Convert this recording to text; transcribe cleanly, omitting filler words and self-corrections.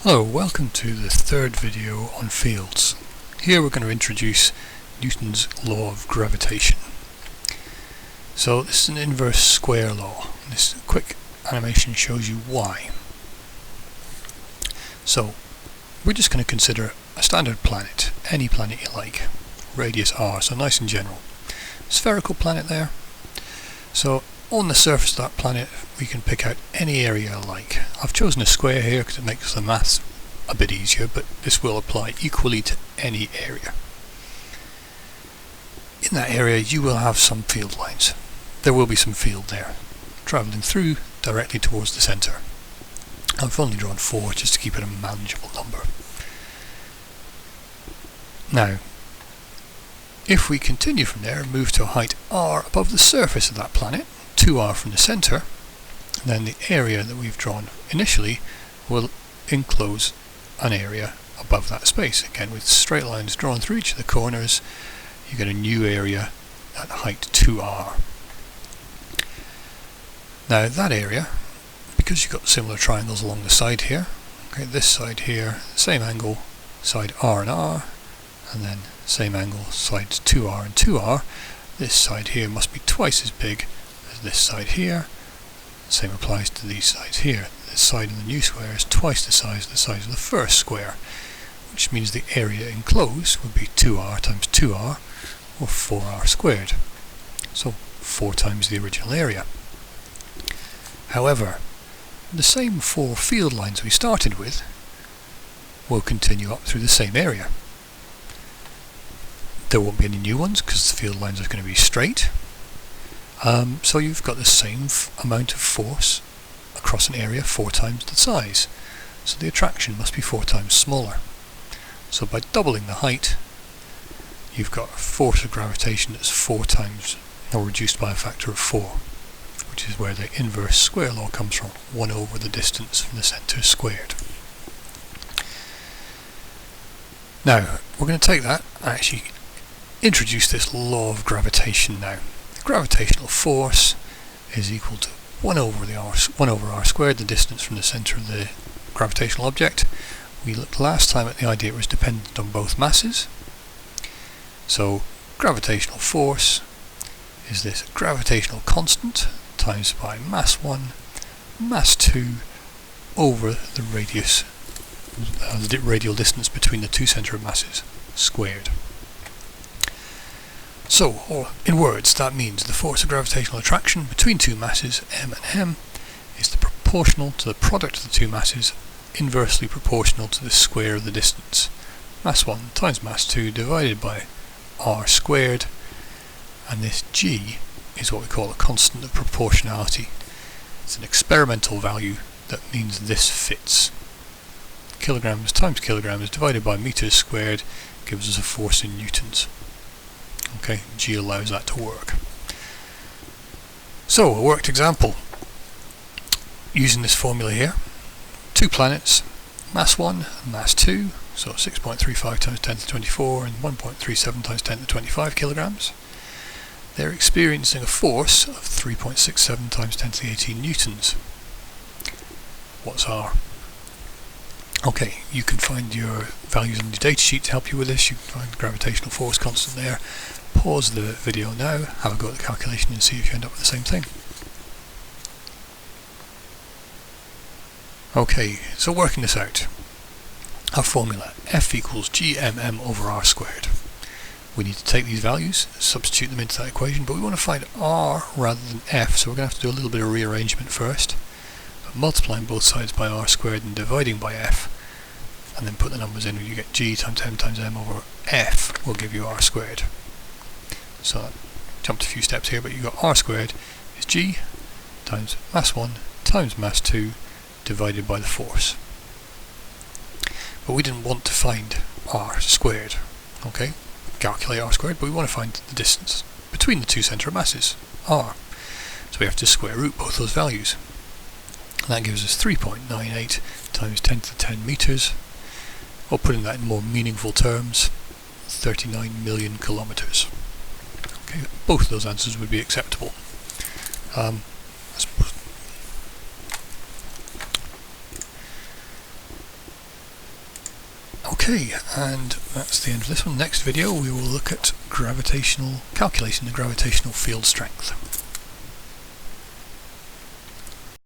Hello, welcome to the third video on fields. Here we're going to introduce Newton's law of gravitation. So this is an inverse square law. This quick animation shows you why. So we're just going to consider a standard planet, any planet you like, radius r, so nice and general. Spherical planet there. So on the surface of that planet we can pick out any area I like. I've chosen a square here because it makes the maths a bit easier, but this will apply equally to any area. In that area you will have some field lines. There will be some field there, travelling through directly towards the centre. I've only drawn 4 just to keep it a manageable number. Now, if we continue from there and move to a height r above the surface of that planet, 2r from the centre, then the area that we've drawn initially will enclose an area above that space. Again, with straight lines drawn through each of the corners, you get a new area at height 2r. Now that area, because you've got similar triangles along the side here, okay, this side here, same angle, side r and r, and then same angle, sides 2r and 2r, this side here must be twice as big as this side here. The same applies to these sides here. This side of the new square is twice the size of the first square, which means the area enclosed would be 2r times 2r, or 4r squared. So 4 times the original area. However, the same 4 field lines we started with will continue up through the same area. There won't be any new ones because the field lines are going to be straight. So you've got the same amount of force across an area 4 times the size. So the attraction must be 4 times smaller. So by doubling the height, you've got a force of gravitation that's 4 times, or reduced by a factor of 4, which is where the inverse square law comes from, 1 over the distance from the centre squared. Now, we're going to take that and actually introduce this law of gravitation now. The gravitational force is equal to 1 over r squared, the distance from the centre of the gravitational object. We looked last time at the idea it was dependent on both masses. So gravitational force is this gravitational constant times by mass 1, mass 2 over the radius, the radial distance between the two centre of masses squared. So, or in words, that means the force of gravitational attraction between two masses, m and m, is proportional to the product of the two masses, inversely proportional to the square of the distance. Mass 1 times mass 2 divided by r squared, and this g is what we call a constant of proportionality. It's an experimental value that means this fits. Kilograms times kilograms divided by meters squared gives us a force in newtons. Okay, G allows that to work. So, a worked example. Using this formula here, 2 planets, mass 1 and mass 2, so 6.35 times 10 to the 24 and 1.37 times 10 to the 25 kilograms. They're experiencing a force of 3.67 times 10 to the 18 newtons. What's R? Okay, you can find your values on your datasheet to help you with this. You can find the gravitational force constant there. Pause the video now, have a go at the calculation and see if you end up with the same thing. Okay, so working this out. Our formula, F equals gmm over r squared. We need to take these values, substitute them into that equation, but we want to find r rather than f, so we're going to have to do a little bit of rearrangement first. But multiplying both sides by r squared and dividing by f, and then put the numbers in, you get g times m times m over f will give you r squared. So I jumped a few steps here, but you've got r squared is g times mass 1 times mass 2 divided by the force. But we didn't want to find r squared. Okay, calculate r squared, but we want to find the distance between the two centre of masses, r. So we have to square root both those values. And that gives us 3.98 times 10 to the 10 metres, or putting that in more meaningful terms, 39 million kilometres. Okay, both of those answers would be acceptable. I suppose Okay, and that's the end of this one. Next video we will look at calculating the gravitational field strength.